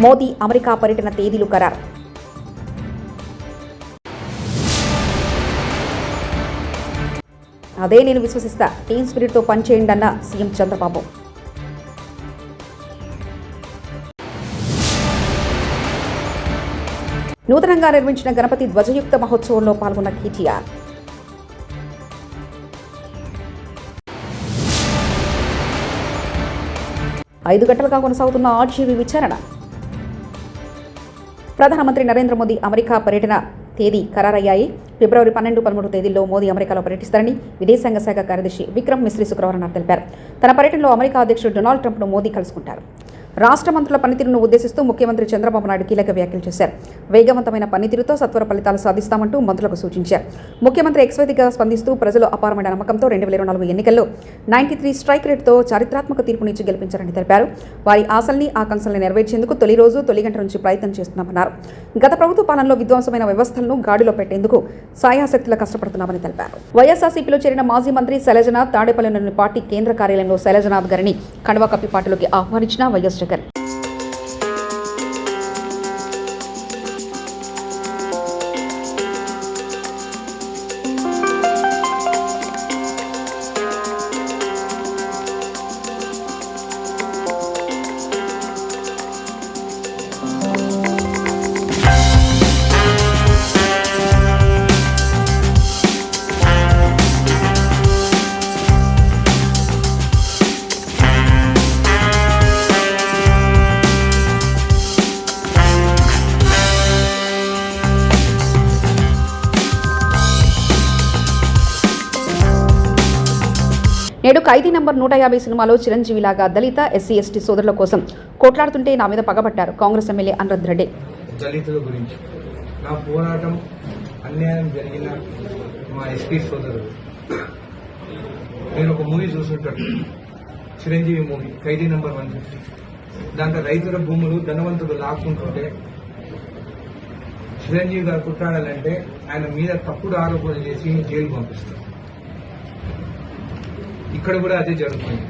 Modi America పర్యటన తేదీలు ఖరారు. అదే నేను విశ్వసిస్తా, టీమ్ స్పిరిట్తో పనిచేయండి అన్న సీఎం చంద్రబాబు. నూతనంగా నిర్మించిన గణపతి ధ్వజయుక్త మహోత్సవంలో పాల్గొన్న కేటీఆర్. ఐదు గంటలుగా కొనసాగుతున్న ఆర్జీవీ విచారణ. ప్రధానమంత్రి నరేంద్ర మోదీ అమెరికా పర్యటన తేదీ ఖరారయ్యాయి. ఫిబ్రవరి 12, 13 తేదీల్లో మోదీ అమెరికాలో పర్యటిస్తారని విదేశాంగ శాఖ కార్యదర్శి విక్రమ్ మిశ్రీ శుక్రవారం తెలిపారు. తన పర్యటనలో అమెరికా అధ్యక్షుడు డొనాల్డ్ ట్రంప్ను మోదీ కలుసుకుంటారు. రాష్ట్ర మంత్రుల పనితీరును ఉద్దేశిస్తూ ముఖ్యమంత్రి చంద్రబాబు నాయుడు కీలక వ్యాఖ్యలు చేశారు. వేగవంతమైన పనితీరుతో సత్వర ఫలితాలు సాధిస్తామంటూ మంత్రులకు సూచించారు. ముఖ్యమంత్రి ఎక్స్వేదిగా స్పందిస్తూ ప్రజలు అపారమైన నమ్మకంతో 2024 ఎన్నికల్లో 93 స్ట్రైక్ రేటుతో చారిత్రాత్మక తీర్పునిచ్చి గెలిపించారని తెలిపారు. వారి ఆశల్ని ఆకాంక్షల్ని నెరవేర్చేందుకు తొలి రోజు తొలి గంట నుంచి ప్రయత్నం చేస్తున్నామన్నారు. గత ప్రభుత్వ పాలనలో విధ్వంసమైన వ్యవస్థలను గాడిలో పెట్టేందుకు సాయాశక్తులా కష్టపడుతున్నామని తెలిపారు. వైఎస్ఆర్సీపీలో చేరిన మాజీ మంత్రి శైలజనాథ్ తాడేపల్లిలోని పార్టీ కేంద్ర కార్యాలయంలో శైలజనాథ్ గారిని కండువా కప్పి పార్టీలోకి ఆహ్వానించిన వైఎస్ జగన్. నేడు ఖైదీ నంబర్ 150 సినిమాలో చిరంజీవిలాగా దళిత ఎస్సీ ఎస్టీ సోదరుల కోసం కోట్లాడుతుంటే నా మీద పగబట్టారు కాంగ్రెస్ ఎమ్మెల్యే అనిరుద్ రెడ్డి. దళితుల గురించి నా పోరాటం అన్యాయం జరిగిన మా ఎస్పీ సోదరులు, నేను ఒక మూవీ చూస్తుంటాను, చిరంజీవి మూవీ ఖైదీ నంబర్ 150. దాంట్లో రైతుల భూములు ధనవంతులు లాక్కుంటుంటే చిరంజీవి గారు కుట్టాడాలంటే ఆయన మీద తప్పుడు ఆరోపణలు చేసి జైలు పంపిస్తారు. ఇక్కడ కూడా అదే జరుగుతుంది.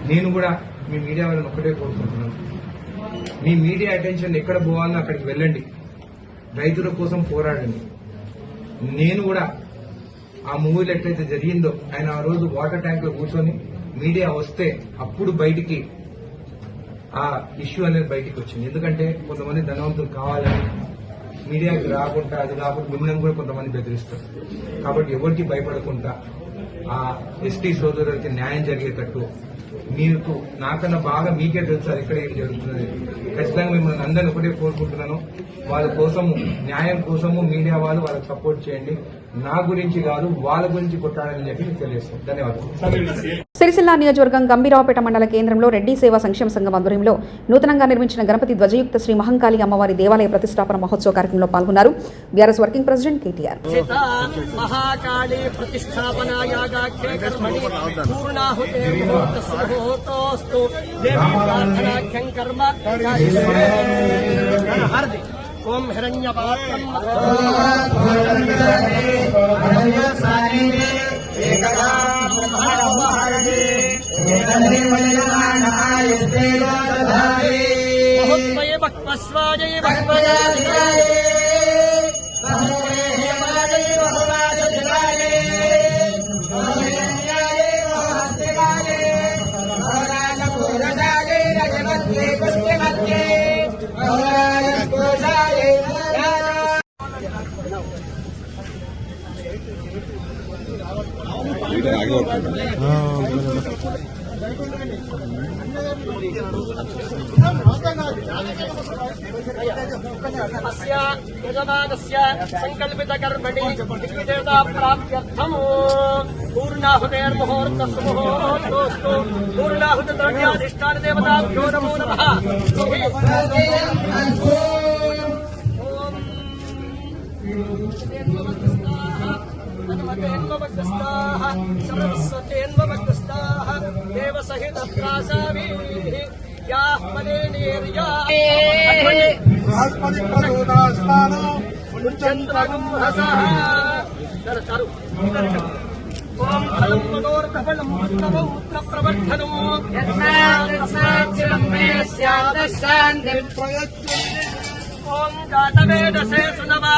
నేను కూడా మీ మీడియా వాళ్ళని ఒక్కటే కోరుకుంటున్నాను, మీ మీడియా అటెన్షన్ ఎక్కడ పోవాలో అక్కడికి వెళ్ళండి, రైతుల కోసం పోరాడండి. నేను కూడా ఆ మూవీలో ఎట్లయితే జరిగిందో, ఆయన ఆ రోజు వాటర్ ట్యాంక్ లో కూర్చొని మీడియా వస్తే అప్పుడు బయటికి ఆ ఇష్యూ అనేది బయటికి వచ్చింది. ఎందుకంటే కొంతమంది ధనవంతులు కావాలని మీడియాకి రాకుండా, అది కాకుండా మిమ్మల్ని కూడా కొంతమంది బెదిరిస్తారు. కాబట్టి ఎవరికి భయపడకుండా ఆ ఎస్టీ సోదరులకి న్యాయం జరిగేటట్టు, మీకు నాకన్నా బాగా మీకే తెలుసు అది ఇక్కడ ఏం జరుగుతున్నది. ఖచ్చితంగా మిమ్మల్ని అందరినీ ఒకటే కోరుకుంటున్నాను, వాళ్ళ కోసము న్యాయం కోసము మీడియా వాళ్ళు వాళ్ళకి సపోర్ట్ చేయండి. నా గురించి కాదు, వాళ్ళ గురించి కొట్టాడని చెప్పి తెలియజేస్తాను. ధన్యవాదాలు. సిరిసిల్ల నియోజకవర్గం గంభీరావుపేట మండల కేంద్రంలో రెడ్డి సేవా సంక్షేమ సంఘం ఆధ్వర్యంలో నూతనంగా నిర్మించిన గణపతి ధ్వజయుక్త శ్రీ మహంకాళి అమ్మవారి దేవాలయ ప్రతిష్టాపన మహోత్సవ కార్యక్రమంలో పాల్గొన్నారు బీఆర్ఎస్ వర్కింగ్ ప్రెసిడెంట్ కేటీఆర్. ఓం హిరణ్యపాత్రం మహోత్మయే భక్వస్వాజయ భక్వయాయ సంకల్పిత కర్మణి విదేవతా ప్రాప్త్యర్థం పూర్ణాహుతేర్ముహూర్తస్ముహూర్తోస్తు పూర్ణాహుత ద్రవ్యాధిష్టాన దేవతాభ్యో నమో నమః. ఓం ఫలం పదోర్ధఫలం పుత్ర ప్రవర్ధనం ఓం జాతవేదసే సునవా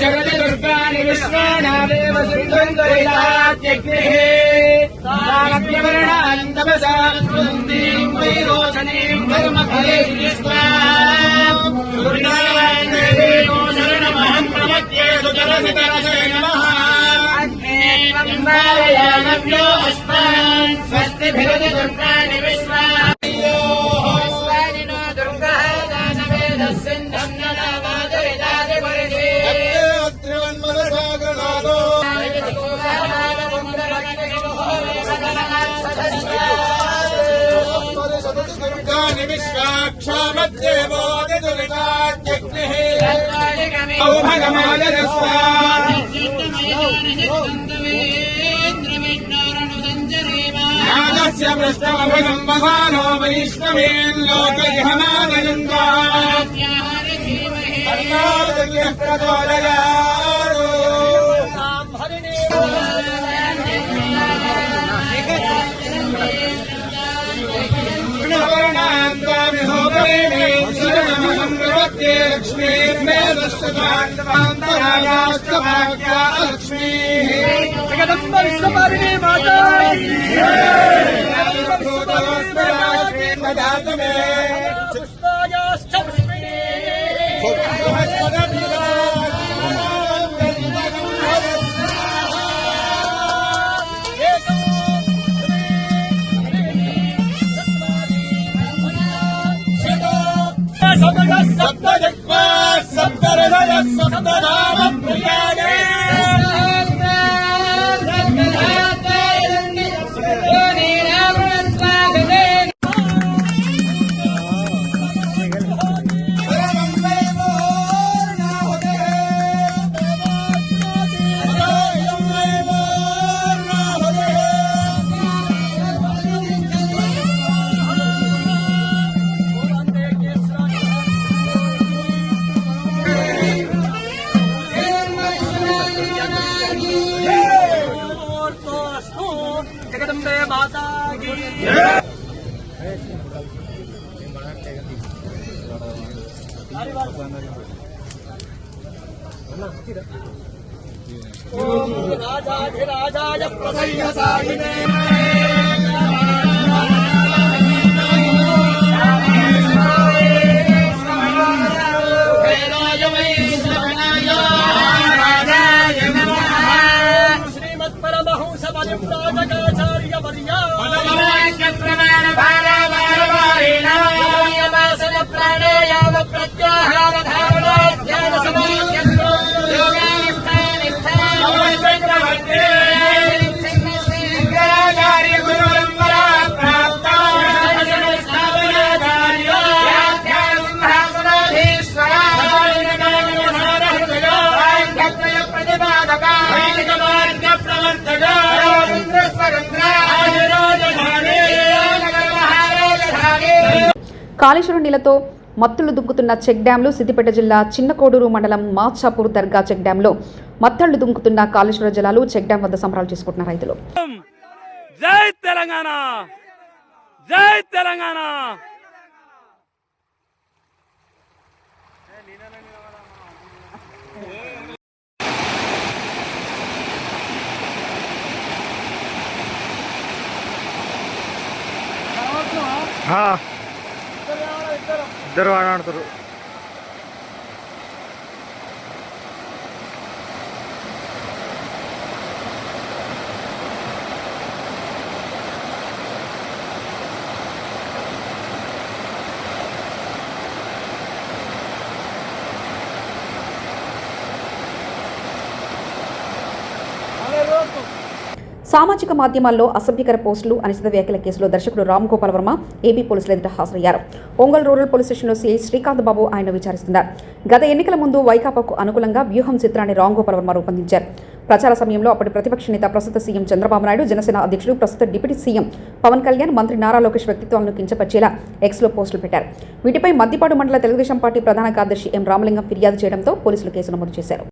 జగతి దుర్గాని విశ్వానాదేవ స్వస్తి భగవతి దుర్గాని విశ్వా పృష్ఠమభగంబహానో లక్ష్మీ జగదంబ విశ్వపాలిని మాతా పుష్పాయాశ్చ పుష్పిణీ జగదంబే మాతా కీ ఓం రాజాధిరాజాయ ప్రసయ్యసాయినే శ్రీమత్పరమహంస పరివ్రాజకాచార్య వర్యా ప్రాణాయామ ప్రత్యాహార ధారణ ధ్యాన సమాధ్యం కాళేశ్వరం నీళ్లతో మత్తులు దుంకుతున్న చెక్ డ్యాంలు సిద్దిపేట జిల్లా చిన్నకోడూరు మండలం మాచాపూర్ దర్గా చెక్ డ్యాంలో మత్తళ్లు దుంకుతున్న కాళేశ్వర జలాలు చెక్ డ్యాం వద్ద సంబరాలు చేసుకుంటున్న రైతులు. జై తెలంగాణ, జై తెలంగాణ. ఇద్దరు ఆడుతారు. సామాజిక మాధ్యమాల్లో అసభ్యకర పోస్టులు, అనిశ్చిత వ్యాఖ్యల కేసులో దర్శకుడు రామ్ గోపాల్ వర్మ ఏపీ పోలీసుల ఎదుట హాజరయ్యారు. ఒంగోలు రూరల్ పోలీస్ స్టేషన్లో సీఐ శ్రీకాంత్ బాబు ఆయన విచారిస్తున్నారు. గత ఎన్నికల ముందు వైకాపాకు అనుకూలంగా వ్యూహం చిత్రాన్ని రామ్ గోపాల్ వర్మ రూపొందించారు. ప్రచార సమయంలో అప్పటి ప్రతిపక్ష నేత ప్రస్తుత సీఎం చంద్రబాబు నాయుడు, జనసేన అధ్యక్షుడు ప్రస్తుత డిప్యూటీ సీఎం పవన్ కళ్యాణ్, మంత్రి నారా లోకేష్ వ్యక్తిత్వాలను కించపరిచేలా ఎక్స్లో పోస్టులు పెట్టారు. వీటిపై మద్దిపాడు మండల తెలుగుదేశం పార్టీ ప్రధాన కార్యదర్శి ఎం రామలింగం ఫిర్యాదు చేయడంతో పోలీసులు కేసు నమోదు చేశారు.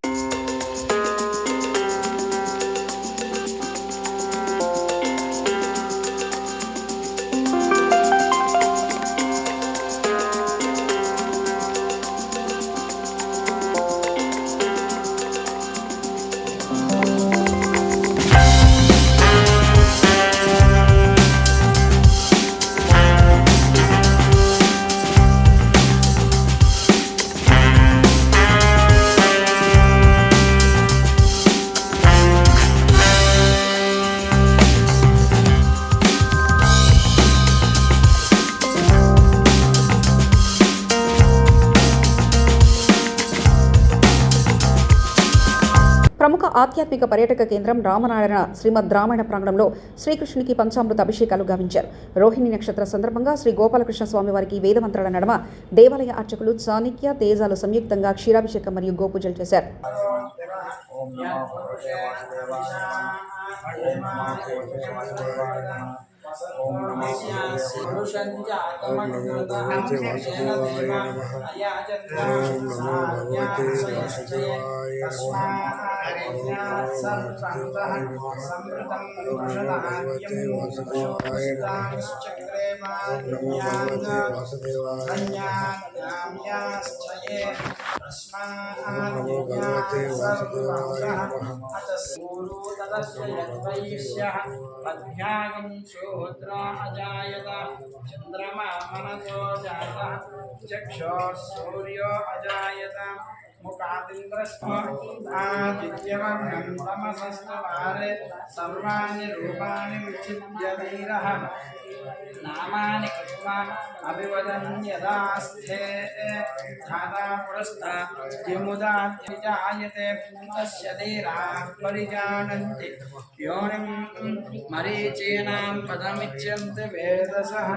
ఆధ్యాత్మిక పర్యాటక కేంద్రం రామనారాయణ శ్రీమద్ రామాయణ ప్రాంగణంలో శ్రీకృష్ణునికి పంచామృత అభిషేకాలు గావించారు. రోహిణి నక్షత్ర సందర్భంగా శ్రీ గోపాలకృష్ణ స్వామి వారికి వేదమంత్రాల నడమ దేవాలయ అర్చకులు చాణిక్య తేజాలు సంయుక్తంగా క్షీరాభిషేకం మరియు గోపూజలు చేశారు. अजायत चंद्रमा मनसो जातः चक्षुः सूर्यो अजायत मुखादिन्द्रस्मादित्यवर्णं तमसस्तवारे सर्वाणि रूपाणि विचित्य धीरः नामानि कृत्वा अभिवदन् यदास्थे धाता पुरस्ताद्यमुदात्यजायते तस्य धीराः परिजानन्ति योनिं मरीचीनां पदमिच्छन्ति वेदसः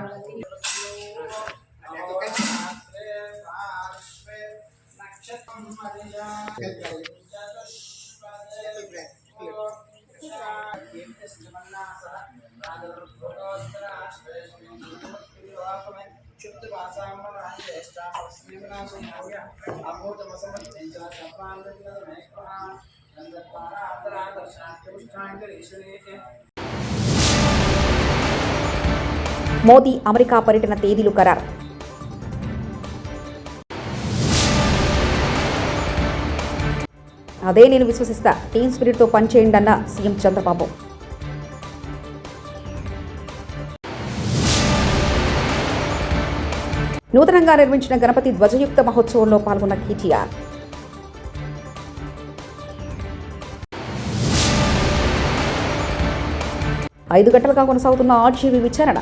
మోదీ అమెరికా పర్యటన తేదీలు ఖరారు. అదే నేను విశ్వసిస్తా, టీమ్ స్పిరిట్తో పనిచేయండి అన్న సీఎం చంద్రబాబు. నూతనంగా నిర్మించిన గణపతి ధ్వజయుక్త మహోత్సవంలో పాల్గొన్న కేటీఆర్. 5 గంటలుగా కొనసాగుతున్న ఆర్జీవీ విచారణ.